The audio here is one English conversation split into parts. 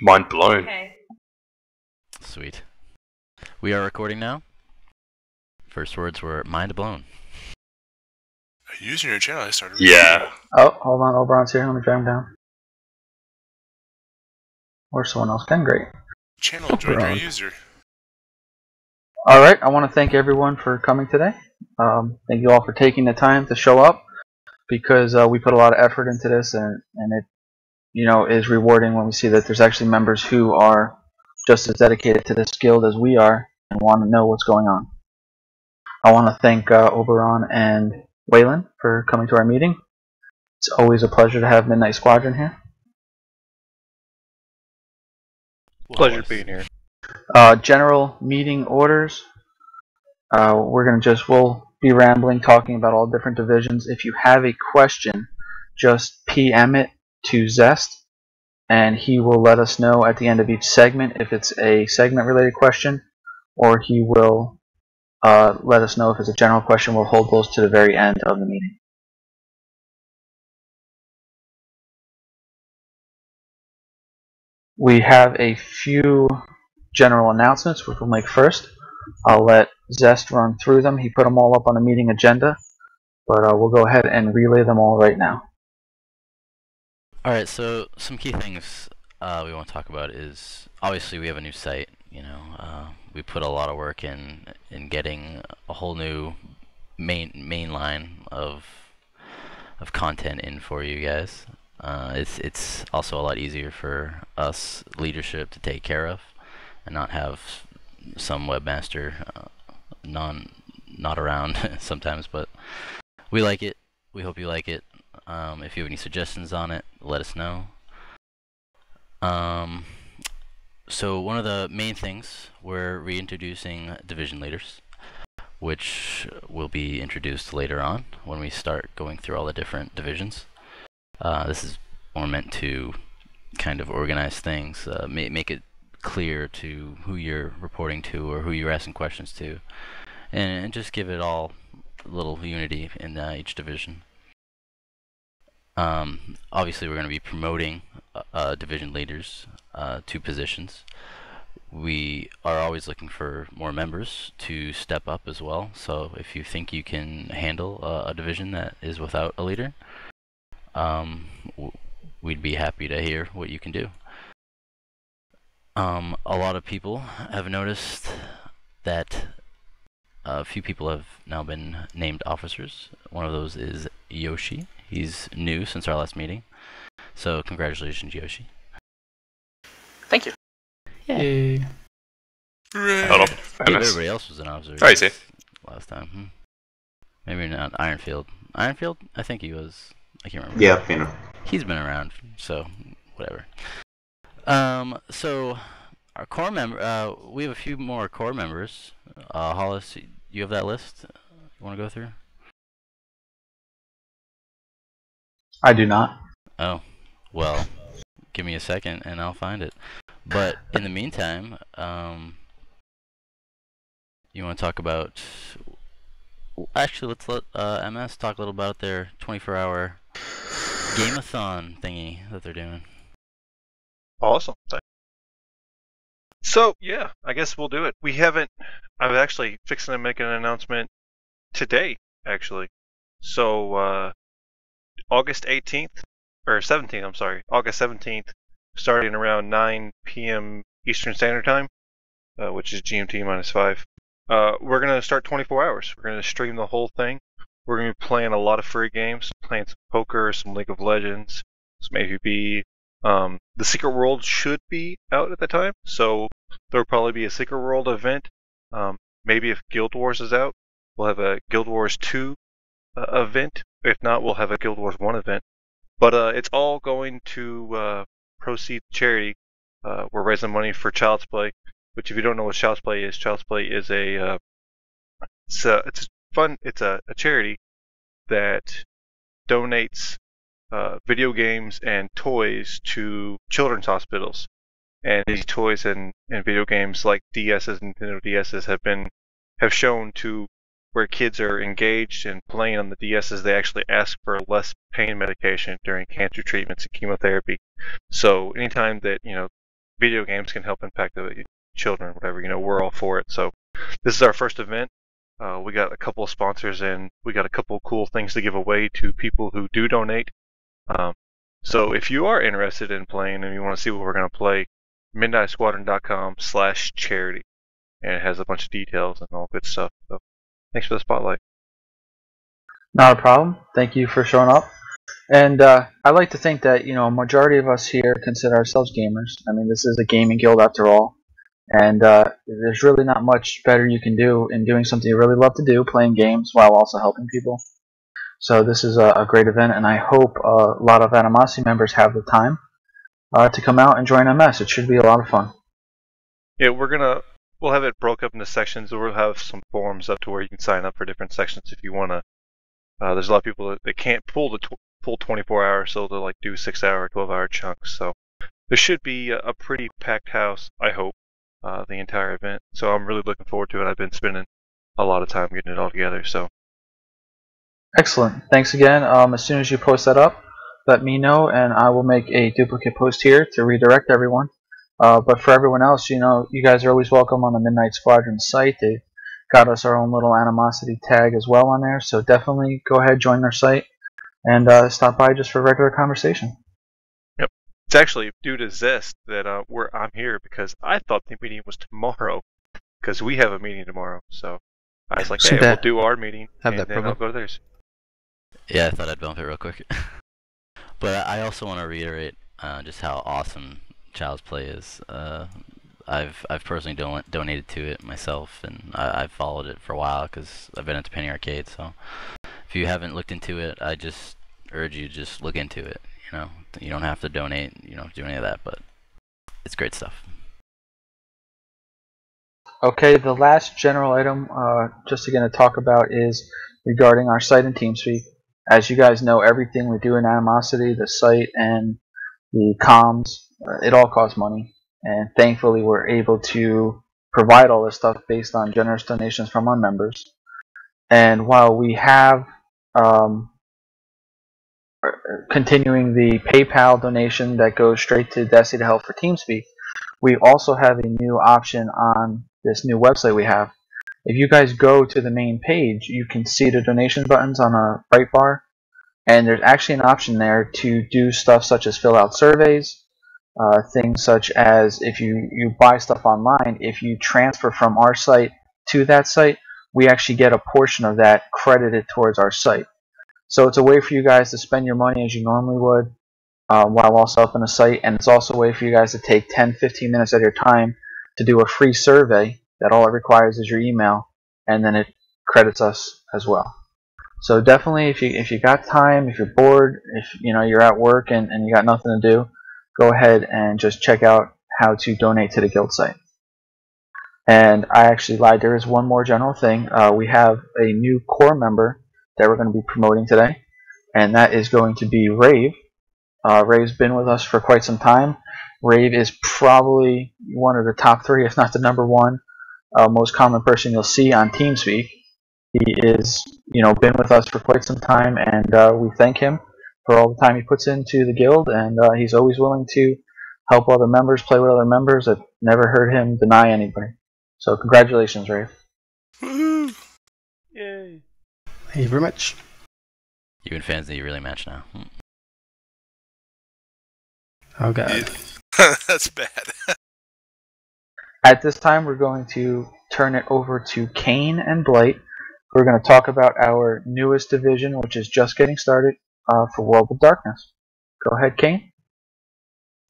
Mind blown. Okay. Sweet. We are recording now. First words were mind blown. Using your channel, I started. Yeah. Oh, hold on. Oberon's here. Let me drag him down. Or someone else can. Great. Channel join your user. All right. I want to thank everyone for coming today. Thank you all for taking the time to show up, because we put a lot of effort into this, and it, is rewarding when we see that there's actually members who are just as dedicated to this guild as we are and want to know what's going on. I want to thank Oberon and Waylon for coming to our meeting. It's always a pleasure to have Midnight Squadron here. Pleasure being here. General meeting orders. We'll be rambling, talking about all different divisions. If you have a question, just PM it to Zest, and he will let us know at the end of each segment if it's a segment-related question, or he will let us know if it's a general question. We'll hold those to the very end of the meeting. We have a few general announcements, which we'll make first. I'll let Zest run through them. He put them all up on the meeting agenda, but we'll go ahead and relay them all right now. Alright, so some key things we want to talk about is, obviously we have a new site. We put a lot of work in getting a whole new main line of content in for you guys. It's also a lot easier for us leadership to take care of and not have some webmaster not around sometimes, but we like it. We hope you like it. If you have any suggestions on it, let us know. So one of the main things, we're reintroducing division leaders, which will be introduced later on when we start going through all the different divisions. This is more meant to kind of organize things, make it clear to who you're reporting to or who you're asking questions to, and just give it all a little unity in each division. Obviously, we're going to be promoting division leaders to positions. We are always looking for more members to step up as well, so if you think you can handle a division that is without a leader, we'd be happy to hear what you can do. A lot of people have noticed that a few people have now been named officers. One of those is Yoshi. He's new since our last meeting, so congratulations, Yoshi. Thank you. Yeah. Hold on. Everybody else was an officer. Oh, you see. Last time. Maybe not Ironfield. Ironfield? I think he was. I can't remember. Yeah, He's been around, so whatever. So our core member, we have a few more core members. Hollis, you have that list? You want to go through? I do not. Oh, well, give me a second and I'll find it. But in the meantime, you want to talk about... Actually, let's let MS talk a little about their 24-hour game-a-thon thingy that they're doing. Awesome. So, yeah, I guess we'll do it. I'm actually fixing to make an announcement today, actually. So, August 18th, or 17th, I'm sorry, August 17th, starting around 9 p.m. Eastern Standard Time, which is GMT -5. We're going to start 24 hours. We're going to stream the whole thing. We're going to be playing a lot of free games, playing some poker, some League of Legends, some AVP. The Secret World should be out at the time, so there'll probably be a Secret World event. Maybe if Guild Wars is out, we'll have a Guild Wars 2 event. If not, we'll have a Guild Wars 1 event. But it's all going to proceed charity. We're raising money for Child's Play, which, if you don't know what Child's Play is it's a charity that donates video games and toys to children's hospitals. And these toys and video games, like DSs, Nintendo DSs, have shown to where kids are engaged and playing on the DSs, they actually ask for less pain medication during cancer treatments and chemotherapy. So anytime that video games can help impact the children, whatever, we're all for it. So this is our first event. We got a couple of sponsors and we got a couple of cool things to give away to people who do donate. So if you are interested in playing and you want to see what we're going to play, midnightsquadron.com/charity, and it has a bunch of details and all good stuff. So thanks for the spotlight. Not a problem. Thank you for showing up. And I like to think that a majority of us here consider ourselves gamers. I mean, this is a gaming guild after all, and there's really not much better you can do in doing something you really love to do, playing games while also helping people. So this is a great event, and I hope a lot of Animosity members have the time to come out and join MS. It should be a lot of fun. Yeah, we'll have it broke up into sections. We'll have some forums up to where you can sign up for different sections if you want to. There's a lot of people that can't pull the full 24 hours, so they'll do 6-hour, 12-hour chunks. So there should be a pretty packed house, I hope, the entire event. So I'm really looking forward to it. I've been spending a lot of time getting it all together. So excellent. Thanks again. As soon as you post that up, let me know, and I will make a duplicate post here to redirect everyone. But for everyone else, you guys are always welcome on the Midnight Squadron site. They got us our own little Animosity tag as well on there, so definitely go ahead, join their site, and stop by just for regular conversation. Yep. It's actually due to Zest that I'm here, because I thought the meeting was tomorrow, because we have a meeting tomorrow. So I was like, hey, we'll do our meeting, and then I'll go to theirs. Yeah, I thought I'd bump it real quick. But I also want to reiterate just how awesome Child's Play is. I've personally donated to it myself, and I've followed it for a while because I've been at the Penny Arcade. So if you haven't looked into it, I just urge you to just look into it. You don't have to donate. You don't have to do any of that, but it's great stuff. Okay, the last general item just again to talk about is regarding our site and TeamSpeak. As you guys know, everything we do in Animosity, the site and the comms, it all costs money. And thankfully, we're able to provide all this stuff based on generous donations from our members. And while we have continuing the PayPal donation that goes straight to Destiny to help for TeamSpeak, we also have a new option on this new website we have. If you guys go to the main page, you can see the donation buttons on a right bar, and there's actually an option there to do stuff such as fill out surveys, things such as if you buy stuff online, if you transfer from our site to that site, we actually get a portion of that credited towards our site. So it's a way for you guys to spend your money as you normally would while also helping the site, and it's also a way for you guys to take 10-15 minutes of your time to do a free survey that all it requires is your email, and then it credits us as well. So definitely, if you got time, if you're bored, if you're at work and you got nothing to do, go ahead and just check out how to donate to the guild site. And I actually lied, there is one more general thing. We have a new core member that we're going to be promoting today, and that is going to be Rave. Rave's been with us for quite some time. Rave is probably one of the top 3, if not the #1 most common person you'll see on TeamSpeak. He is, been with us for quite some time, and we thank him for all the time he puts into the guild, and he's always willing to help other members, play with other members. I've never heard him deny anybody. So congratulations, Rave. Woohoo! Yay! Thank you very much. You and fans need a really match now. Oh god. That's bad. At this time, we're going to turn it over to Kane and Blight. We're going to talk about our newest division, which is just getting started for World of Darkness. Go ahead, Kane.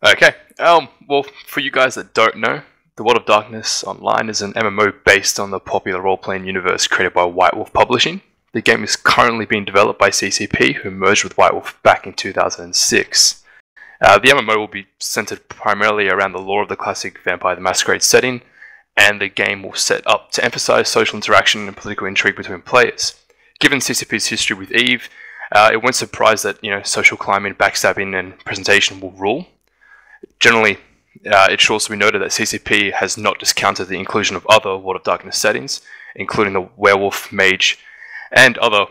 Okay. Well, for you guys that don't know, the World of Darkness Online is an MMO based on the popular role-playing universe created by White Wolf Publishing. The game is currently being developed by CCP, who merged with White Wolf back in 2006. The MMO will be centered primarily around the lore of the classic Vampire the Masquerade setting, and the game will set up to emphasize social interaction and political intrigue between players. Given CCP's history with EVE, it won't surprise that social climbing, backstabbing, and presentation will rule. Generally, it should also be noted that CCP has not discounted the inclusion of other World of Darkness settings, including the Werewolf, Mage, and other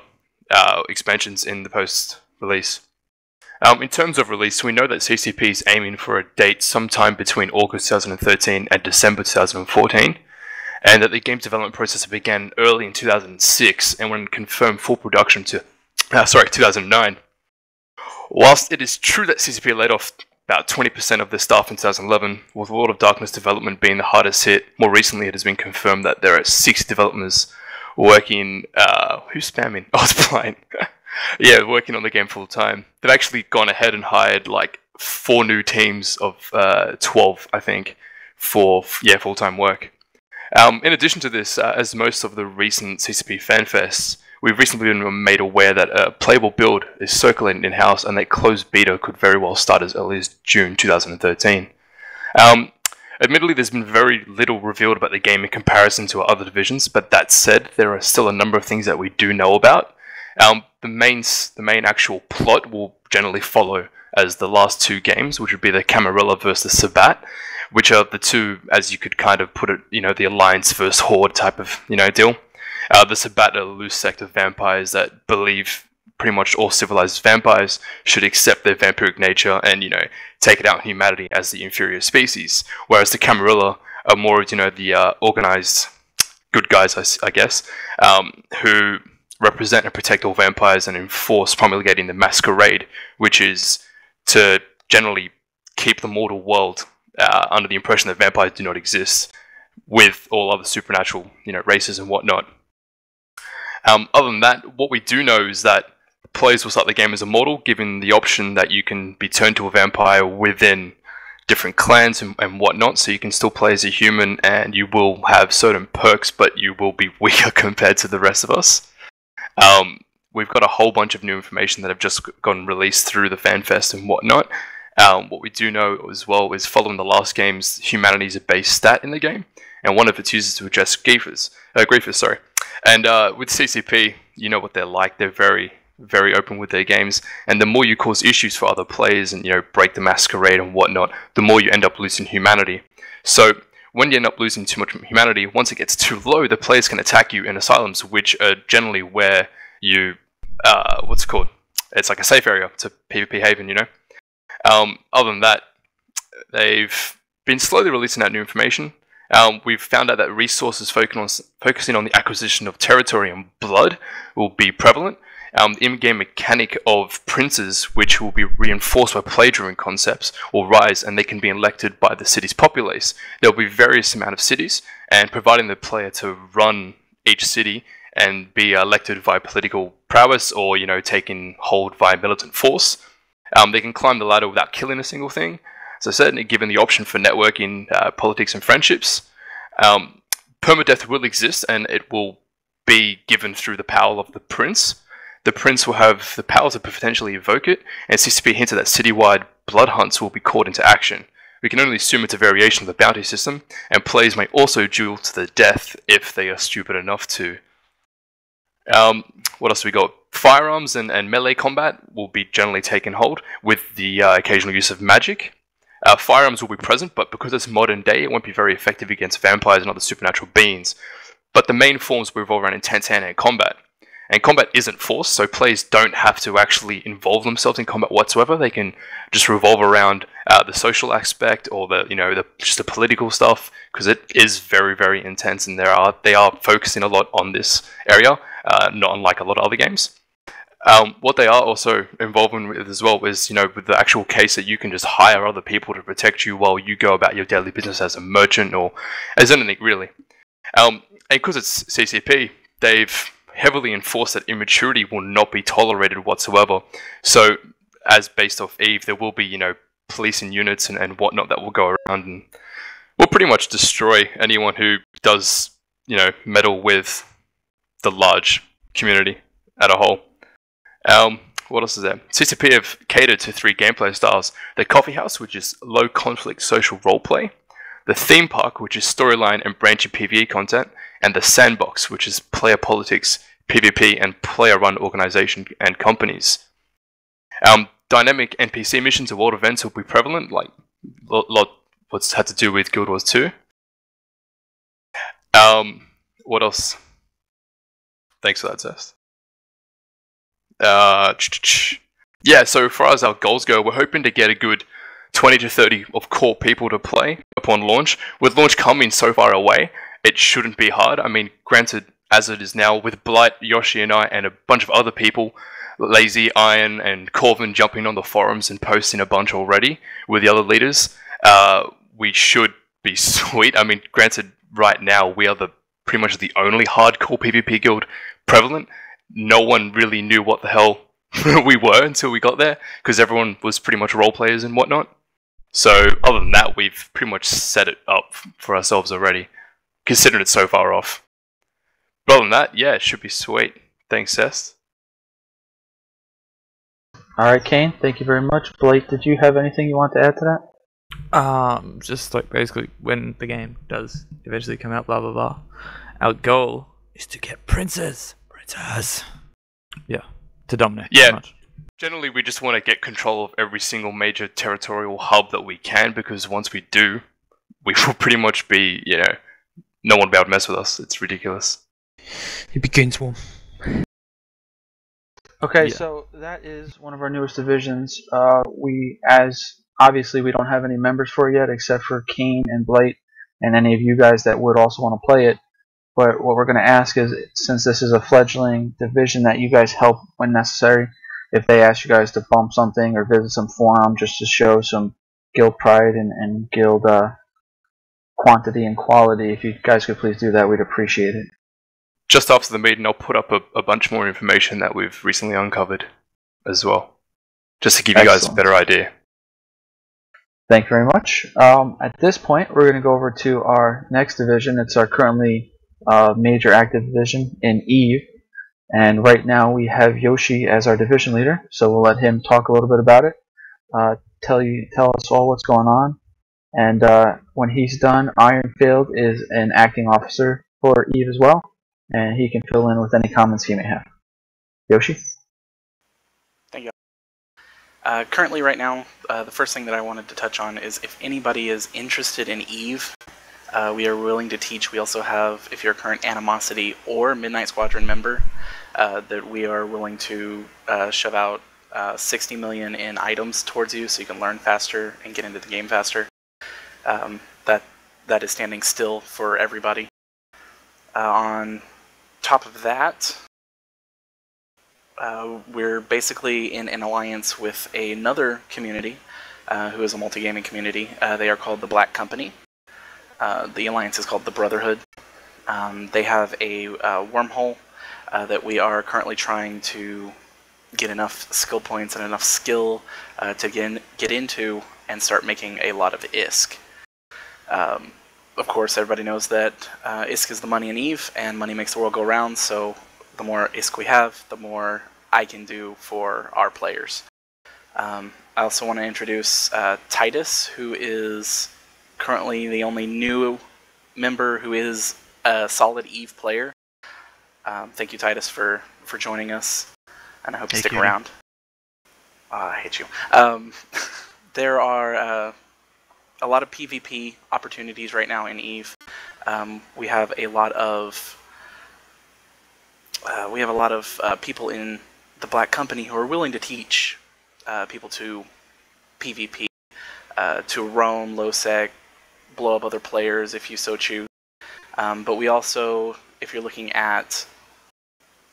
expansions in the post-release. In terms of release, we know that CCP is aiming for a date sometime between August 2013 and December 2014, and that the game's development process began early in 2006 and when confirmed full production to 2009. Whilst it is true that CCP laid off about 20% of their staff in 2011, with World of Darkness development being the hardest hit, more recently it has been confirmed that there are 6 developers working. Who's spamming? Oh, it's Blind. Yeah, working on the game full time. They've actually gone ahead and hired like 4 new teams of 12, I think, for full time work. In addition to this, as most of the recent CCP FanFests, we've recently been made aware that a playable build is circulating in-house and that closed beta could very well start as early as June 2013. Admittedly, there's been very little revealed about the game in comparison to our other divisions, but that said, there are still a number of things that we do know about. The main actual plot will generally follow as the last 2 games, which would be the Camarilla versus the Sabbat, which are the 2, as you could kind of put it, the Alliance versus Horde type of, deal. The Sabbat are a loose sect of vampires that believe pretty much all civilized vampires should accept their vampiric nature and, take it out on humanity as the inferior species. Whereas the Camarilla are more, the organized good guys, I guess, who represent and protect all vampires and enforce promulgating the masquerade, which is to generally keep the mortal world under the impression that vampires do not exist, with all other supernatural, races and whatnot. Other than that, what we do know is that players will start the game as a mortal, given the option that you can be turned to a vampire within different clans and whatnot, so you can still play as a human and you will have certain perks, but you will be weaker compared to the rest of us. We've got a whole bunch of new information that have just gotten released through the FanFest and whatnot. What we do know as well is following the last games, humanity is a base stat in the game, and one of its uses to address griefers. And with CCP, you know what they're like. They're very, very open with their games, and the more you cause issues for other players and break the masquerade and whatnot, the more you end up losing humanity. So when you end up losing too much humanity, once it gets too low, the players can attack you in asylums, which are generally where you it's like a safe area. It's a PvP haven, Other than that, they've been slowly releasing out new information. We've found out that resources focusing on the acquisition of territory and blood will be prevalent. The in-game mechanic of princes, which will be reinforced by play-driven concepts, will rise, and they can be elected by the city's populace. There will be various amount of cities, and providing the player to run each city and be elected via political prowess or, taking hold via militant force. They can climb the ladder without killing a single thing. As I said, given the option for networking, politics and friendships. Permadeath will exist, and it will be given through the power of the prince. The prince will have the power to potentially evoke it, and CCP hinted that citywide blood hunts will be called into action. We can only assume it's a variation of the bounty system, and players may also duel to the death if they are stupid enough to. What else have we got? Firearms and melee combat will be generally taken hold, with the occasional use of magic. Firearms will be present, but because it's modern day, it won't be very effective against vampires and other supernatural beings. But the main forms will revolve around intense hand-to-hand combat. And combat isn't forced, so players don't have to actually involve themselves in combat whatsoever. They can just revolve around the social aspect or just the political stuff, because it is very, very intense, and they are focusing a lot on this area, not unlike a lot of other games. What they are also involving with as well is, with the actual case that you can just hire other people to protect you while you go about your daily business as a merchant or as anything really. And because it's CCP, they've heavily enforced that immaturity will not be tolerated whatsoever. So, as based off Eve, there will be, policing units and whatnot that will go around and will pretty much destroy anyone who does, meddle with the large community at a whole. What else is there? CCP have catered to 3 gameplay styles. The Coffee House, which is low conflict social roleplay. The Theme Park, which is storyline and branching PvE content. And the Sandbox, which is player politics, PvP, and player-run organization and companies. Dynamic NPC missions and world events will be prevalent, like what's had to do with Guild Wars 2. What else? Thanks for that, Zest. Yeah, so far as our goals go, we're hoping to get a good 20 to 30 of core people to play upon launch. With launch coming so far away, it shouldn't be hard. I mean, granted, as it is now, with Blight, Yoshi and I, and a bunch of other people, Lazy, Iron, and Corvin jumping on the forums and posting a bunch already with the other leaders, we should be sweet. I mean, granted, right now, we are pretty much the only hardcore PvP guild prevalent. No one really knew what the hell we were until we got there, because everyone was pretty much role players and whatnot. So other than that, we've pretty much set it up for ourselves already, considering it's so far off. But other than that, yeah, it should be sweet. Thanks, Seth. Alright, Kane, thank you very much. Blake, did you have anything you want to add to that? Just like basically when the game does eventually come out, blah blah blah. Our goal is to get princess. Yeah, to dominate. Yeah. Pretty much. Generally, we just want to get control of every single major territorial hub that we can, because once we do, we will pretty much be, no one will be able to mess with us. It's ridiculous. He begins one. Okay, Yeah. so that is one of our newest divisions. Obviously we don't have any members for it yet, except for Kane and Blight, and any of you guys that would also want to play it. But what we're going to ask is, since this is a fledgling division, that you guys help when necessary. If they ask you guys to bump something or visit some forum just to show some guild pride and guild quantity and quality, if you guys could please do that, we'd appreciate it. Just after the meeting, I'll put up a bunch more information that we've recently uncovered as well, just to give you guys a Excellent. better idea. Thank you very much. At this point, we're going to go over to our next division. It's our currently major active division in Eve. And right now we have Yoshi as our division leader, so we'll let him talk a little bit about it, tell us all what's going on. And when he's done, Ironfield is an acting officer for Eve as well, and he can fill in with any comments he may have. Yoshi? Thank you. Currently, right now, the first thing that I wanted to touch on is if anybody is interested in Eve, we are willing to teach. We also have, if you're a current Animosity or Midnight Squadron member, that we are willing to shove out 60 million in items towards you so you can learn faster and get into the game faster. That is standing still for everybody. On top of that, we're basically in an alliance with another community who is a multi-gaming community. They are called the Black Company. The alliance is called the Brotherhood. They have a wormhole that we are currently trying to get enough skill points and enough skill to get into and start making a lot of ISK. Of course, everybody knows that ISK is the money in Eve, and money makes the world go round, so the more ISK we have, the more I can do for our players. I also want to introduce Titus, who is currently the only new member who is a solid Eve player. Thank you, Titus, for joining us, and I hope you stick around. I hate you. There are a lot of PvP opportunities right now in Eve. We have a lot of people in the Black Company who are willing to teach people to PvP, to roam, low sec, blow up other players if you so choose. But we also, if you're looking at,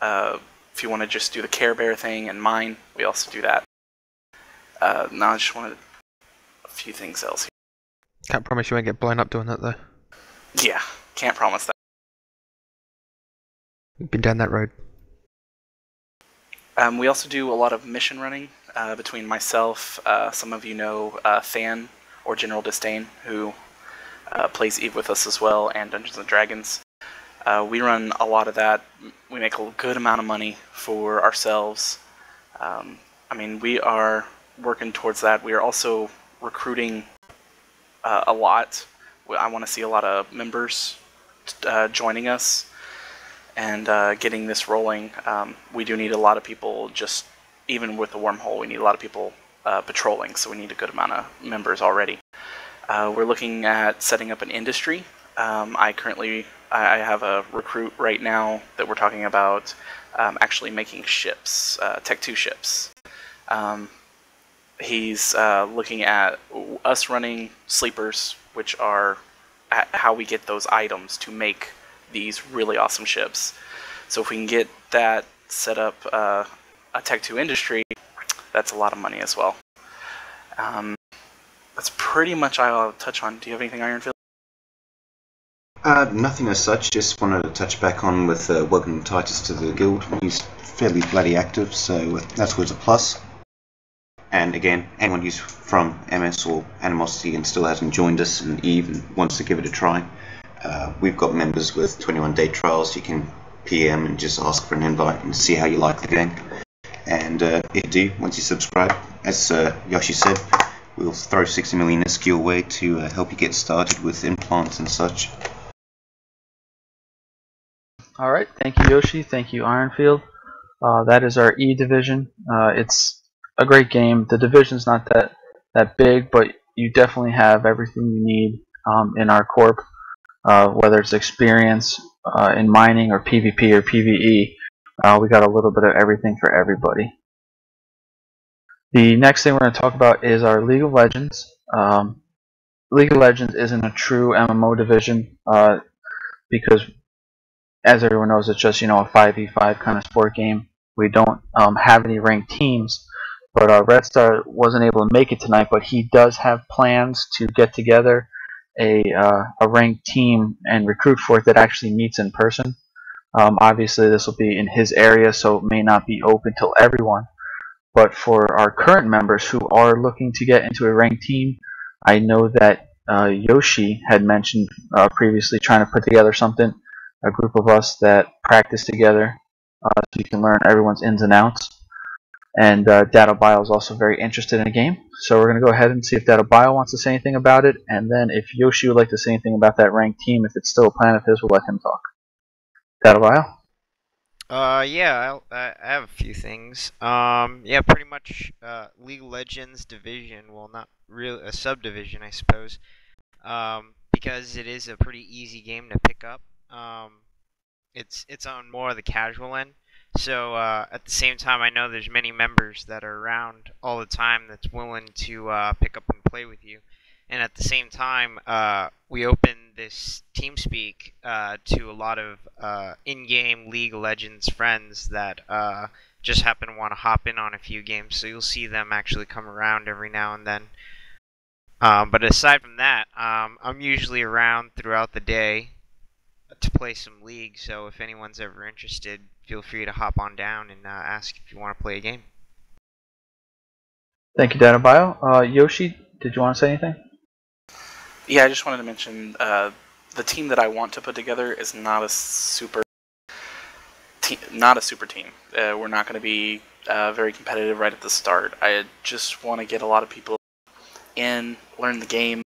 if you want to just do the Care Bear thing and mine, we also do that. Now I just wanted a few things else here. Can't promise you won't get blown up doing that though. Yeah, can't promise that. We've been down that road. We also do a lot of mission running between myself, some of you know Than or General Disdain, who plays Eve with us as well, and Dungeons & Dragons. We run a lot of that. We make a good amount of money for ourselves. I mean, we are working towards that. We are also recruiting a lot. I want to see a lot of members joining us and getting this rolling. We do need a lot of people, just even with the wormhole, we need a lot of people patrolling, so we need a good amount of members already. We're looking at setting up an industry. I have a recruit right now that we're talking about actually making ships, Tech 2 ships. He's looking at us running sleepers, which are how we get those items to make these really awesome ships. So if we can get that set up a Tech 2 industry, that's a lot of money as well. That's pretty much all I'll touch on. Do you have anything, Ironfield? Nothing as such, just wanted to touch back on with welcoming Titus to the guild. He's fairly bloody active, so that's always a plus. And again, anyone who's from MS or Animosity and still hasn't joined us and even wants to give it a try, we've got members with 21-day trials. You can PM and just ask for an invite and see how you like the game. And if you do, once you subscribe, as Yoshi said, we'll throw 60 million SQ your way to help you get started with implants and such. Alright, thank you Yoshi, thank you Ironfield. That is our E division. It's a great game. The division's not that big, but you definitely have everything you need in our corp, whether it's experience in mining or PvP or PvE. We got a little bit of everything for everybody. The next thing we're going to talk about is our League of Legends. League of Legends isn't a true MMO division because, as everyone knows, it's just a 5v5 kind of sport game. We don't have any ranked teams, but Red Star wasn't able to make it tonight, but he does have plans to get together a ranked team and recruit for it that actually meets in person. Obviously this will be in his area, so it may not be open to everyone, but for our current members who are looking to get into a ranked team, I know that Yoshi had mentioned previously trying to put together something, a group of us that practice together so you can learn everyone's ins and outs. And Data Bio is also very interested in the game, so we're going to go ahead and see if Data Bio wants to say anything about it, and then if Yoshi would like to say anything about that ranked team, if it's still a plan of his, we'll let him talk. Data Bio? Yeah, I have a few things. Yeah, pretty much League of Legends division, well, not really a subdivision, I suppose, because it is a pretty easy game to pick up. It's on more of the casual end. So at the same time, I know there's many members that are around all the time that's willing to pick up and play with you. And at the same time, we open this TeamSpeak to a lot of in-game League of Legends friends that just happen to want to hop in on a few games. So you'll see them actually come around every now and then. But aside from that, I'm usually around throughout the day to play some League. So if anyone's ever interested, feel free to hop on down and ask if you want to play a game. Thank you, Data Bio. Yoshi, did you want to say anything? Yeah, I just wanted to mention the team that I want to put together is not a super team. We're not going to be very competitive right at the start. I just want to get a lot of people in, learn the game,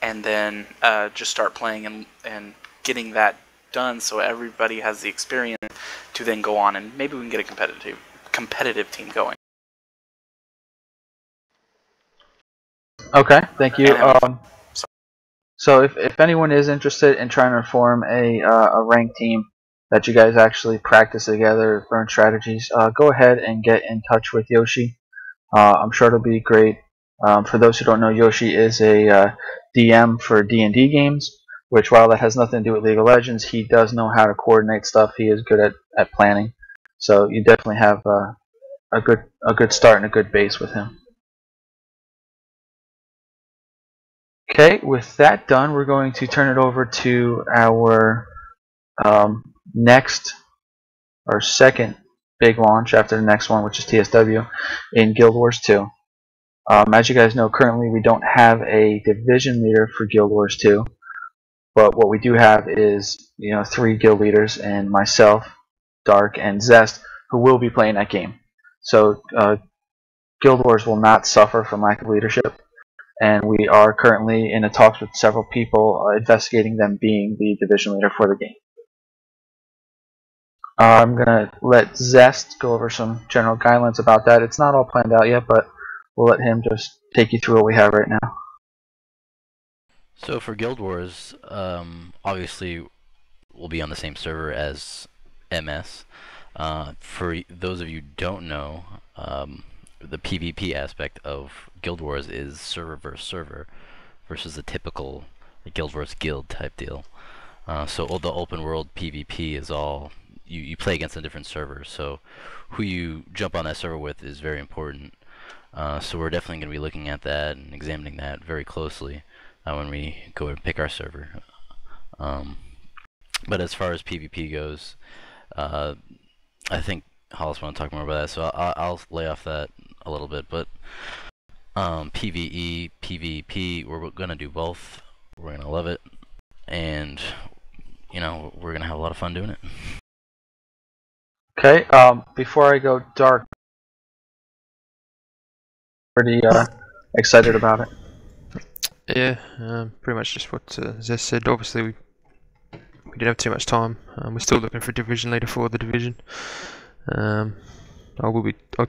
and then just start playing and getting that done so everybody has the experience to then go on and maybe we can get a competitive team going. Okay, thank you. So if anyone is interested in trying to form a ranked team that you guys actually practice together, learn strategies, go ahead and get in touch with Yoshi. I'm sure it'll be great. For those who don't know, Yoshi is a DM for D&D games, which while that has nothing to do with League of Legends, he does know how to coordinate stuff. He is good at planning. So you definitely have a good start and a good base with him. Okay, with that done, we're going to turn it over to our second big launch after the next one, which is TSW, in Guild Wars 2. As you guys know, currently we don't have a division leader for Guild Wars 2, but what we do have is 3 guild leaders and myself, Dark, and Zest, who will be playing that game. So Guild Wars will not suffer from lack of leadership. And we are currently in a talks with several people investigating them being the division leader for the game. I'm going to let Zest go over some general guidelines about that. It's not all planned out yet, but we'll let him just take you through what we have right now. So for Guild Wars, obviously we'll be on the same server as MS. For those of you who don't know, the PvP aspect of Guild Wars is server versus server versus a typical guild versus guild type deal. So the open world PvP is all you play against a different server. So who you jump on that server with is very important. So we're definitely going to be looking at that and examining that very closely when we go and pick our server. But as far as PvP goes, I think Hollis want to talk more about that, so I'll lay off that a little bit. But PvE, PvP, we're going to do both. We're going to love it, and we're going to have a lot of fun doing it. Okay, before I go dark, pretty excited about it. Yeah, pretty much just what Zess said. Obviously, we didn't have too much time. We're still looking for a division leader for the division. I'll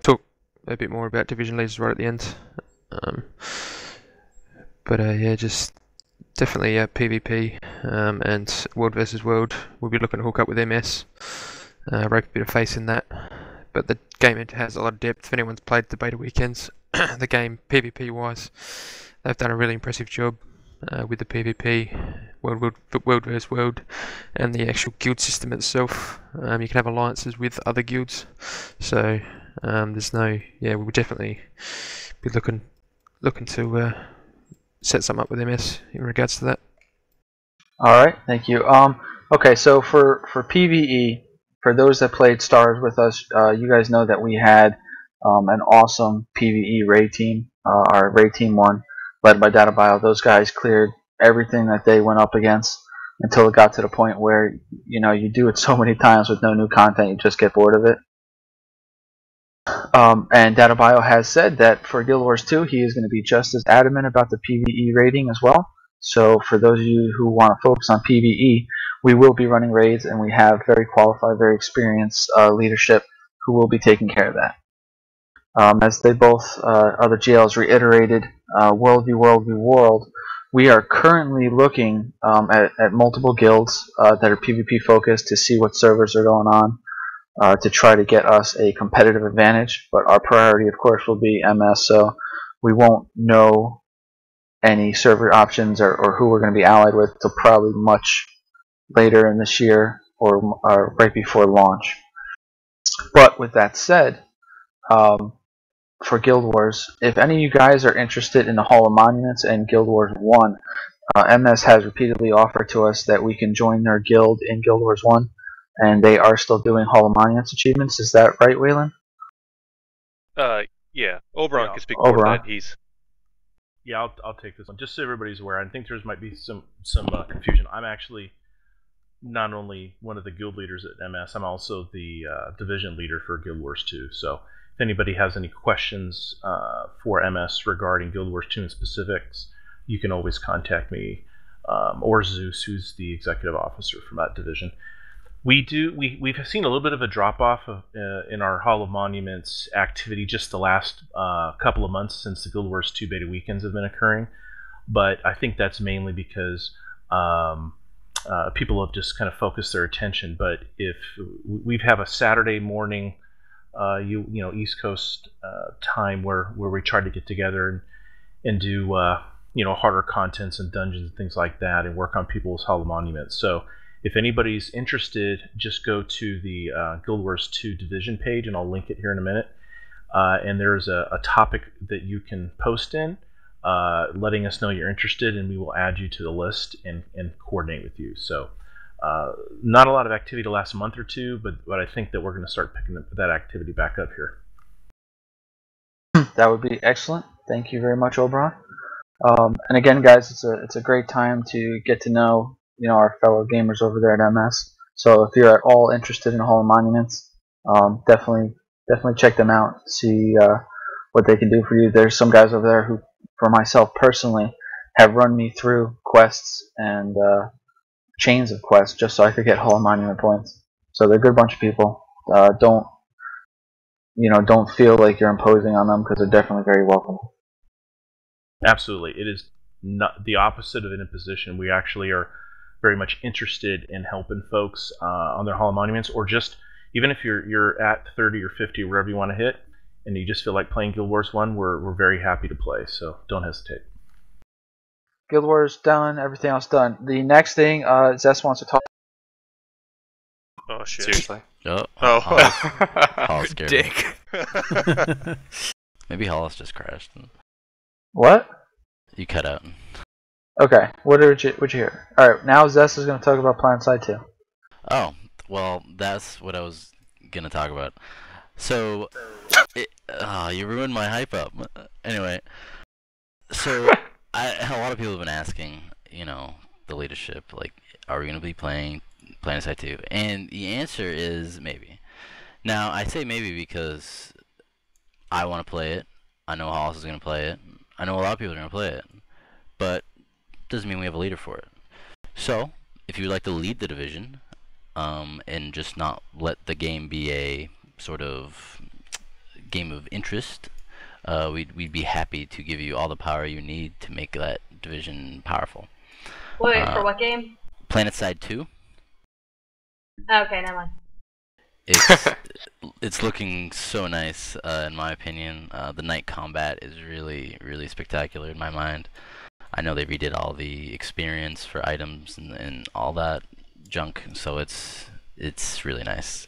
talk a bit more about division leaders right at the end. But yeah, just definitely PvP and World versus World. We'll be looking to hook up with MS. Rape a bit of face in that. But the game has a lot of depth. If anyone's played the beta weekends, the game PvP wise, they've done a really impressive job with the PvP, World versus World, and the actual guild system itself. You can have alliances with other guilds, so we'll definitely be looking to set something up with MS in regards to that. All right, thank you. Okay, so for PvE, for those that played Stars with us, you guys know that we had an awesome PvE raid team. Our raid team 1, led by DataBio. Those guys cleared everything that they went up against until it got to the point where you do it so many times with no new content, you just get bored of it. And DataBio has said that for Guild Wars 2, he is going to be just as adamant about the PvE raiding as well. So for those of you who want to focus on PvE, we will be running raids, and we have very qualified, very experienced leadership who will be taking care of that. As they both, other GLs reiterated, World v World, we are currently looking at multiple guilds that are PvP focused to see what servers are going on, to try to get us a competitive advantage. But our priority, of course, will be MS, so we won't know any server options or who we're going to be allied with until probably much later in this year or right before launch. But with that said, for Guild Wars, if any of you guys are interested in the Hall of Monuments and Guild Wars 1, MS has repeatedly offered to us that we can join their guild in Guild Wars 1, and they are still doing Hall of Monuments achievements. Is that right, Waylon? Yeah. Oberon can speak Oberon. more to that. He's... Yeah, I'll take this one. Just so everybody's aware, I think there might be some confusion. I'm actually not only one of the guild leaders at MS, I'm also the division leader for Guild Wars 2. So if anybody has any questions for MS regarding Guild Wars 2 in specifics, you can always contact me or Zeus, who's the executive officer from that division. We've seen a little bit of a drop-off in our Hall of Monuments activity just the last couple of months since the Guild Wars 2 beta weekends have been occurring, but I think that's mainly because people have just kind of focused their attention. But if we have a Saturday morning, East Coast time where we try to get together and do harder contents and dungeons and things like that, and work on people's Hall of Monuments. So if anybody's interested, just go to the Guild Wars 2 division page, and I'll link it here in a minute. And there's a topic that you can post in, letting us know you're interested, and we will add you to the list and coordinate with you. So not a lot of activity the last month or two, but I think that we're going to start picking that activity back up here. That would be excellent. Thank you very much, Oberon. And again, guys, it's a great time to get to know our fellow gamers over there at MS. So if you're at all interested in Hall of Monuments, definitely check them out. See what they can do for you. There's some guys over there who, for myself personally, have run me through quests and chains of quests just so I could get Hall of Monument points. So they're a good bunch of people. Don't feel like you're imposing on them, because they're definitely very welcome. Absolutely, it is not the opposite of an imposition. We actually are very much interested in helping folks on their Hall of Monuments, or just even if you're at 30 or 50 or wherever you want to hit, and you just feel like playing Guild Wars 1, we're very happy to play, so don't hesitate. Guild Wars done, everything else done. The next thing, Zest wants to talk. Oh shit. Seriously. Oh, Oh. Hollis scared me. Dick. Maybe Hollis just crashed. What? You cut out. Okay, what did you hear? Alright, now Zest is going to talk about Planet Side 2. Oh, well, that's what I was gonna talk about. So, you ruined my hype up. Anyway, so a lot of people have been asking, you know, the leadership, like, are we gonna be playing Planet Side 2? And the answer is maybe. Now, I say maybe because I want to play it. I know Hollis is gonna play it. I know a lot of people are gonna play it, but doesn't mean we have a leader for it. So, if you'd like to lead the division, and just not let the game be a sort of game of interest, we'd be happy to give you all the power you need to make that division powerful. Wait, for what game? Planet Side 2. Okay, never mind. It's looking so nice, in my opinion. The night combat is really, really spectacular in my mind. I know they redid all the experience for items and all that junk, so it's really nice.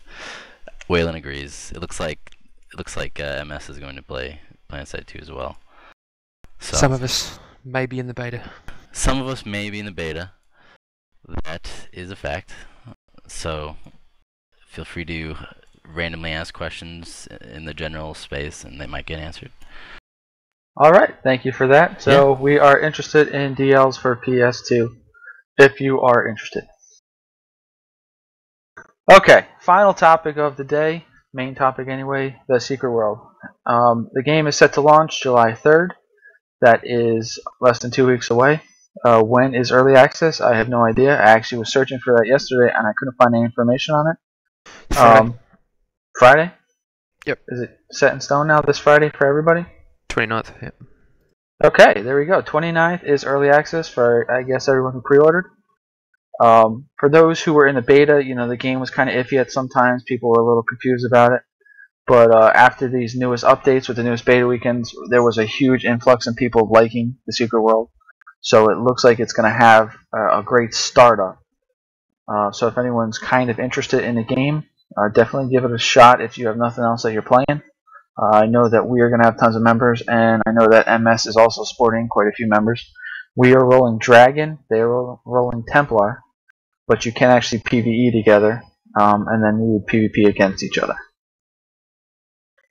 Waylon agrees. It looks like MS is going to play Planet Side 2 as well. So, Some of us may be in the beta. Some of us may be in the beta. That is a fact. So feel free to randomly ask questions in the general space, and they might get answered. Alright, thank you for that. So we are interested in DLs for PS2, if you are interested. Okay, final topic of the day, main topic anyway, the Secret World. The game is set to launch July 3rd. That is less than 2 weeks away. When is early access? I have no idea. I actually was searching for that yesterday and I couldn't find any information on it. Friday. Friday? Yep. Is it set in stone now this Friday for everybody? 29th, yep. Okay, there we go. 29th is early access for, I guess, everyone who pre-ordered. For those who were in the beta, you know, the game was kind of iffy at some times. People were a little confused about it. But after these newest updates with the newest beta weekends, there was a huge influx in people liking the Secret World. So it looks like it's going to have a great startup. So if anyone's kind of interested in the game, definitely give it a shot if you have nothing else that you're playing. I know that we are going to have tons of members, and I know that MS is also sporting quite a few members. We are rolling Dragon, they are rolling Templar, but you can actually PvE together, and then you would PvP against each other.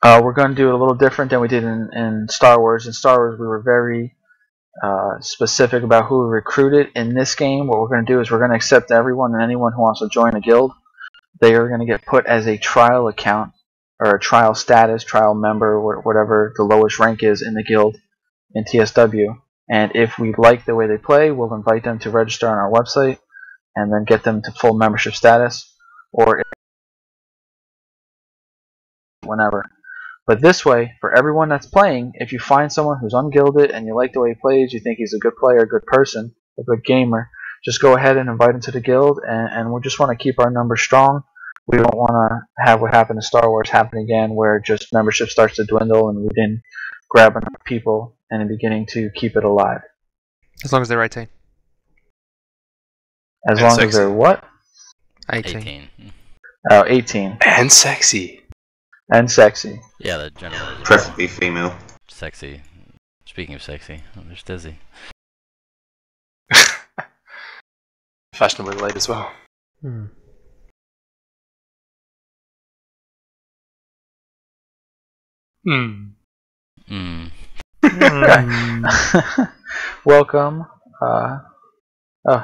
We're going to do it a little different than we did in Star Wars. In Star Wars, we were very specific about who we recruited. In this game, what we're going to do is we're going to accept everyone and anyone who wants to join a guild. They are going to get put as a trial account, or a trial status, trial member, whatever the lowest rank is in the guild in TSW. And if we like the way they play, we'll invite them to register on our website and then get them to full membership status, or whenever. But this way, for everyone that's playing, if you find someone who's ungilded and you like the way he plays, you think he's a good player, a good person, a good gamer, just go ahead and invite him to the guild, and we just want to keep our numbers strong. We don't want to have what happened to Star Wars happen again, where just membership starts to dwindle and we didn't grab enough people in the beginning to keep it alive. As long as they're 18. As long as they're what? 18. Oh, 18. And sexy. And sexy. Yeah, the general is Preferably female. sexy. Speaking of sexy, there's Dizzy. Fashionably late as well. Hmm. Welcome. Oh,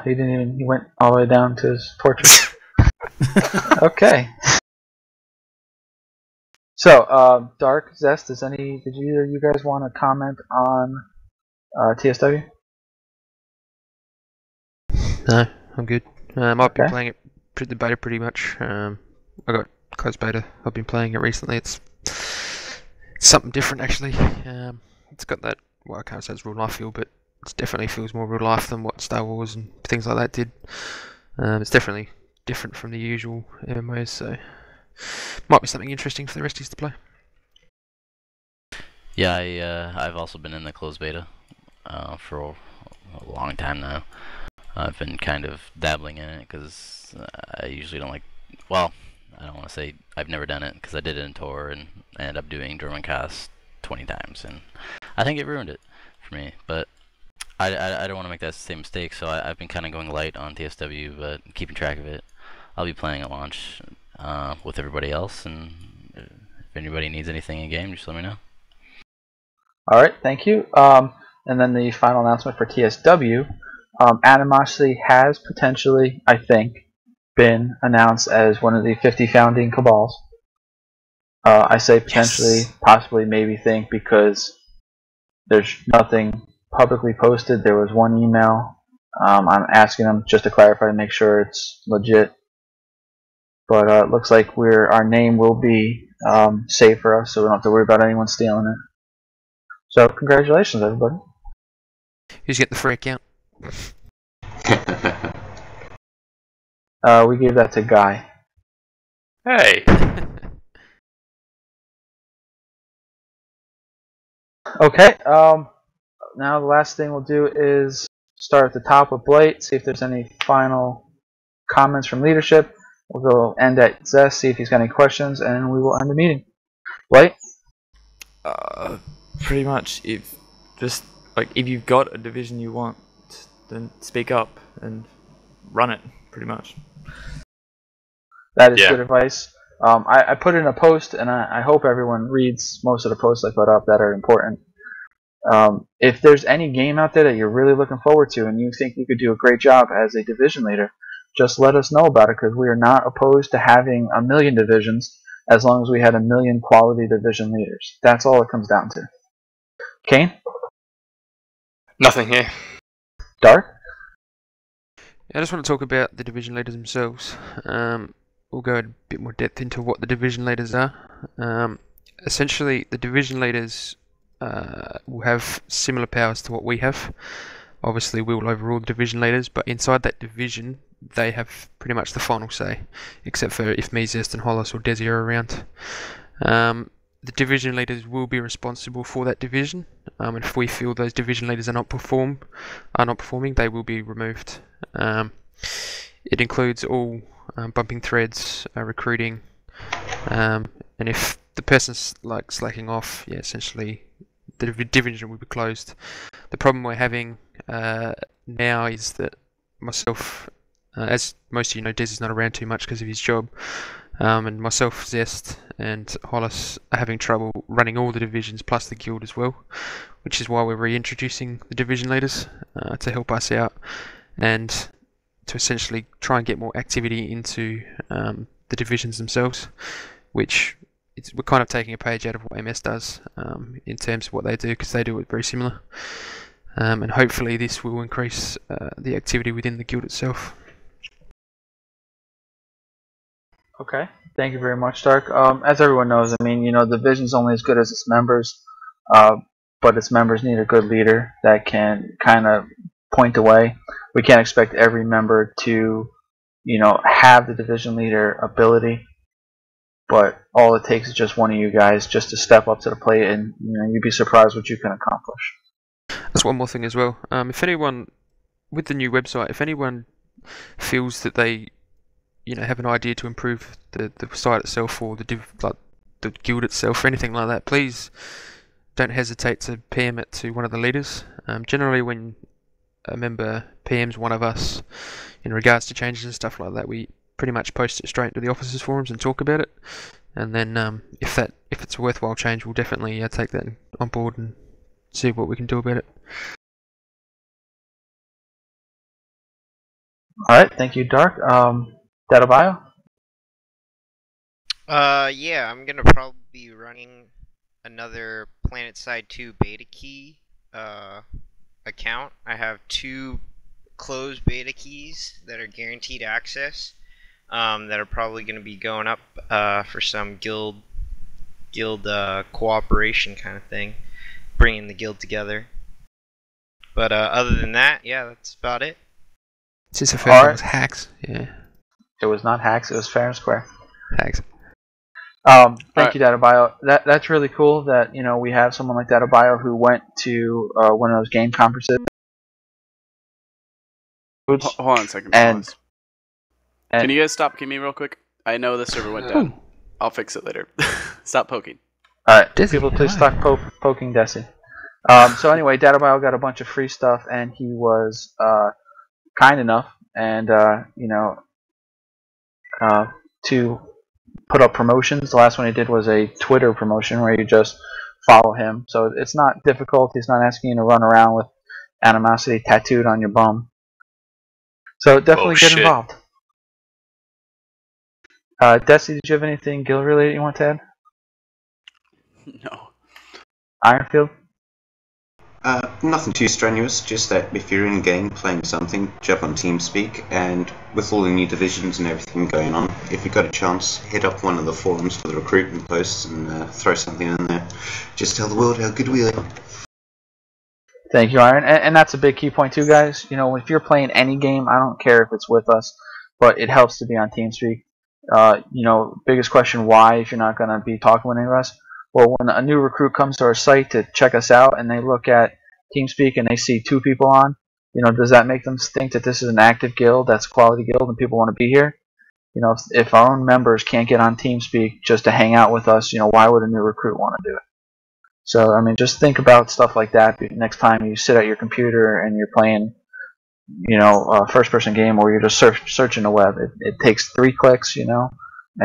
he didn't even. He went all the way down to his portrait. Okay. So, Dark, Zest, did either of you guys want to comment on TSW? No, I'm good. I've been Okay. playing it the beta pretty much. I got closed beta. I've been playing it recently. It's something different actually. It's got that, well, I can't say it's real life feel, but it definitely feels more real life than what Star Wars and things like that did. It's definitely different from the usual MMOs, so might be something interesting for the resties to play. Yeah, I've also been in the closed beta for a long time now. I've been kind of dabbling in it because I usually don't like. Well, I don't want to say I've never done it because I did it in Tor and I ended up doing German cast 20 times, and I think it ruined it for me. But I don't want to make that same mistake, so I've been kind of going light on TSW, but keeping track of it. I'll be playing at launch with everybody else, and if anybody needs anything in game, just let me know. All right, thank you. And then the final announcement for TSW. Animosity has potentially, I think, been announced as one of the 50 founding cabals. I say potentially, possibly, maybe think, because there's nothing publicly posted. There was one email. I'm asking them just to clarify to make sure it's legit. But it looks like our name will be safe for us, so we don't have to worry about anyone stealing it. So congratulations, everybody. Who's getting the free account? We gave that to Guy. Hey. Okay. Now the last thing we'll do is start at the top with Blight. See if there's any final comments from leadership. We'll go end at Zest. See if he's got any questions, and we will end the meeting. Blight. Pretty much, if you've got a division you want, then speak up and run it. Pretty much. That is good advice. I put in a post, and I hope everyone reads most of the posts I put up that are important. If there's any game out there that you're really looking forward to and you think you could do a great job as a division leader, just let us know about it, because we are not opposed to having 1 million divisions as long as we had 1 million quality division leaders. That's all it comes down to. Kane? Nothing here. Dark? I just want to talk about the division leaders themselves. We'll go in a bit more depth into what the division leaders are. Essentially, the division leaders will have similar powers to what we have. Obviously, we will overrule the division leaders, but inside that division, they have pretty much the final say, except for if me, Zest, and Hollis or Desi are around. The division leaders will be responsible for that division, and if we feel those division leaders are not performing, they will be removed. It includes all bumping threads, recruiting, and if the person's slacking off, essentially the division will be closed. The problem we're having now is that myself, as most of you know, Des is not around too much because of his job, and myself, Zest, and Hollis are having trouble running all the divisions plus the guild as well, which is why we're reintroducing the division leaders to help us out and to essentially try and get more activity into the divisions themselves, which we're kind of taking a page out of what MS does in terms of what they do, because they do it very similar. And hopefully this will increase the activity within the guild itself. Okay, thank you very much, Dark. As everyone knows, I mean, the division's only as good as its members, but its members need a good leader that can kind of point the way. We can't expect every member to, have the division leader ability, but all it takes is just one of you guys just to step up to the plate, and you'd be surprised what you can accomplish. That's one more thing as well. If anyone, with the new website, if anyone feels that they have an idea to improve the site itself or the guild itself or anything like that, please don't hesitate to PM it to one of the leaders. Generally, when a member PMs one of us in regards to changes and stuff like that, we pretty much post it straight into the officers forums and talk about it. And then if it's a worthwhile change, we'll definitely take that on board and see what we can do about it. All right, thank you, Dark. Data Bio? Yeah, I'm gonna probably be running another PlanetSide 2 beta key account. I have 2 closed beta keys that are guaranteed access that are probably gonna be going up for some guild cooperation kind of thing, bringing the guild together. But other than that, yeah, that's about it. Since the first one was hacks, yeah. It was not hacks, it was fair and square. Hacks. Thank you, Databio. That's really cool that we have someone like Databio who went to one of those game conferences. Hold on a second. And can you guys stop kicking me real quick? I know the server went down. I'll fix it later. Stop poking. Alright, people please stop poking Desi. So anyway, Databio got a bunch of free stuff, and he was kind enough and to put up promotions. The last one he did was a Twitter promotion where you just follow him. So it's not difficult. He's not asking you to run around with Animosity tattooed on your bum. So definitely get involved. Desi, did you have anything guild related you want to add? No. Ironfield? Nothing too strenuous, just that if you're in game playing something, jump on TeamSpeak, and with all the new divisions and everything going on, if you've got a chance, hit up one of the forums for the recruitment posts and throw something in there. Just tell the world how good we are. Thank you, Iron. And that's a big key point too, guys. If you're playing any game, I don't care if it's with us, but it helps to be on TeamSpeak. Biggest question, why, if you're not going to be talking with any of us? Well, when a new recruit comes to our site to check us out and they look at TeamSpeak and they see 2 people on, does that make them think that this is an active guild, that's a quality guild, and people want to be here? If our own members can't get on TeamSpeak just to hang out with us, why would a new recruit want to do it? So, I mean, just think about stuff like that next time you sit at your computer and you're playing, a first-person game or you're just searching the web. It takes 3 clicks, and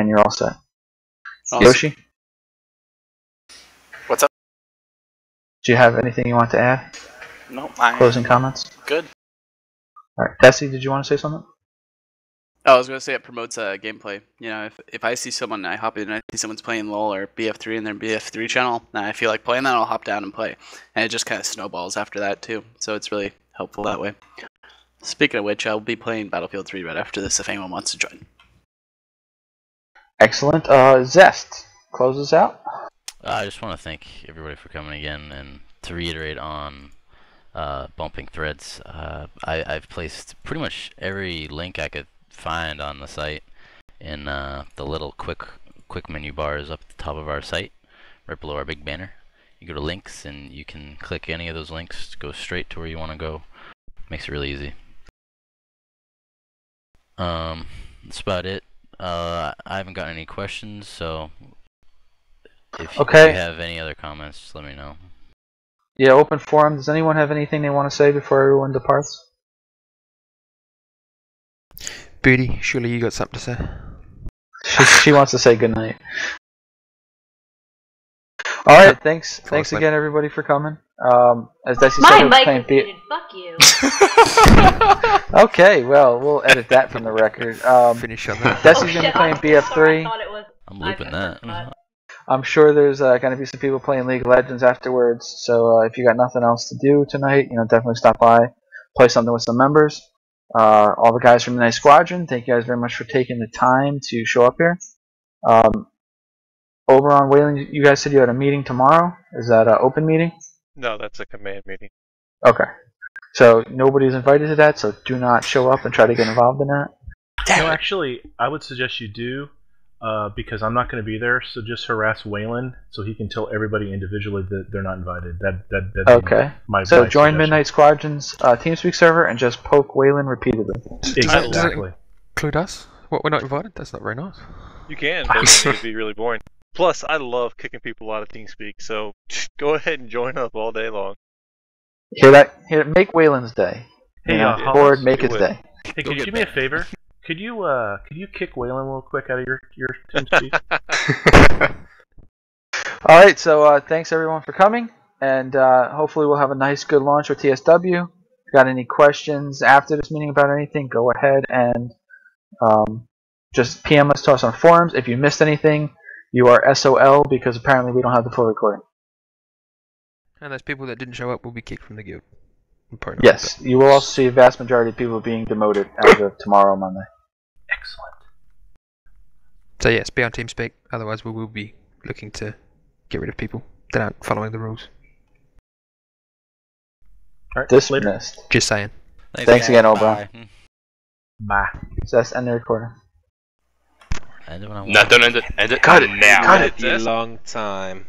you're all set. Awesome. Yoshi? What's up? Do you have anything you want to add? No. Closing comments? Good. All right. Desi, did you want to say something? I was gonna say it promotes gameplay. If I see someone, I hop in and I see someone's playing LoL or BF3 in their BF3 channel, and I feel like playing that, I'll hop down and play. And it just kind of snowballs after that too. So it's really helpful that way. Speaking of which, I'll be playing Battlefield 3 right after this if anyone wants to join. Excellent. Zest, close us out. I just want to thank everybody for coming again, and to reiterate on bumping threads. I've placed pretty much every link I could find on the site in the little quick menu bars up at the top of our site, right below our big banner. You go to links and you can click any of those links to go straight to where you want to go. Makes it really easy. That's about it. I haven't gotten any questions, so if you have any other comments, just let me know. Yeah, open forum. Does anyone have anything they want to say before everyone departs? Booty, surely you got something to say. She wants to say goodnight. Alright, thanks again everybody for coming. As Desi said, My we're mic playing is muted. Fuck you. Okay, well, we'll edit that from the record. Finish on that. Desi's going to be playing BF3. I'm looping that. I'm sure there's going to be some people playing League of Legends afterwards, so if you got nothing else to do tonight, definitely stop by, play something with some members. All the guys from the Night Squadron, thank you guys very much for taking the time to show up here. Oberon, Wayland, you guys said you had a meeting tomorrow. Is that an open meeting? No, that's a command meeting. Okay. So nobody's invited to that, so do not show up and try to get involved in that. No, actually, I would suggest you do, because I'm not going to be there, so just harass Wayland so he can tell everybody individually that they're not invited. Okay. My so join suggestion. Midnight Squadron's TeamSpeak server and just poke Wayland repeatedly. Exactly. Does it include us? What, we're not invited? That's not very nice. You can, but it'd be really boring. Plus, I love kicking people out of TeamSpeak, so go ahead and join up all day long. Hear that? Make Wayland's day. Hey, Board, make his day. Hey, could you do me a favor? Could you kick Wayland real quick out of your TeamSpeak? All right, so thanks everyone for coming, and hopefully we'll have a nice, good launch with TSW. If you got any questions after this meeting about anything, go ahead and just PM us to us on forums. If you missed anything, you are SOL because apparently we don't have the full recording. And those people that didn't show up will be kicked from the guild. Yes, you will also see a vast majority of people being demoted as of tomorrow, Monday. Excellent. So yes, be on TeamSpeak. Otherwise, we will be looking to get rid of people that aren't following the rules. All right, dismissed. Just saying. Thanks again, Oberon. Bye. So that's end the recording. End it when I want. No, don't end it. End it Cut it. now. Cut it. A long time.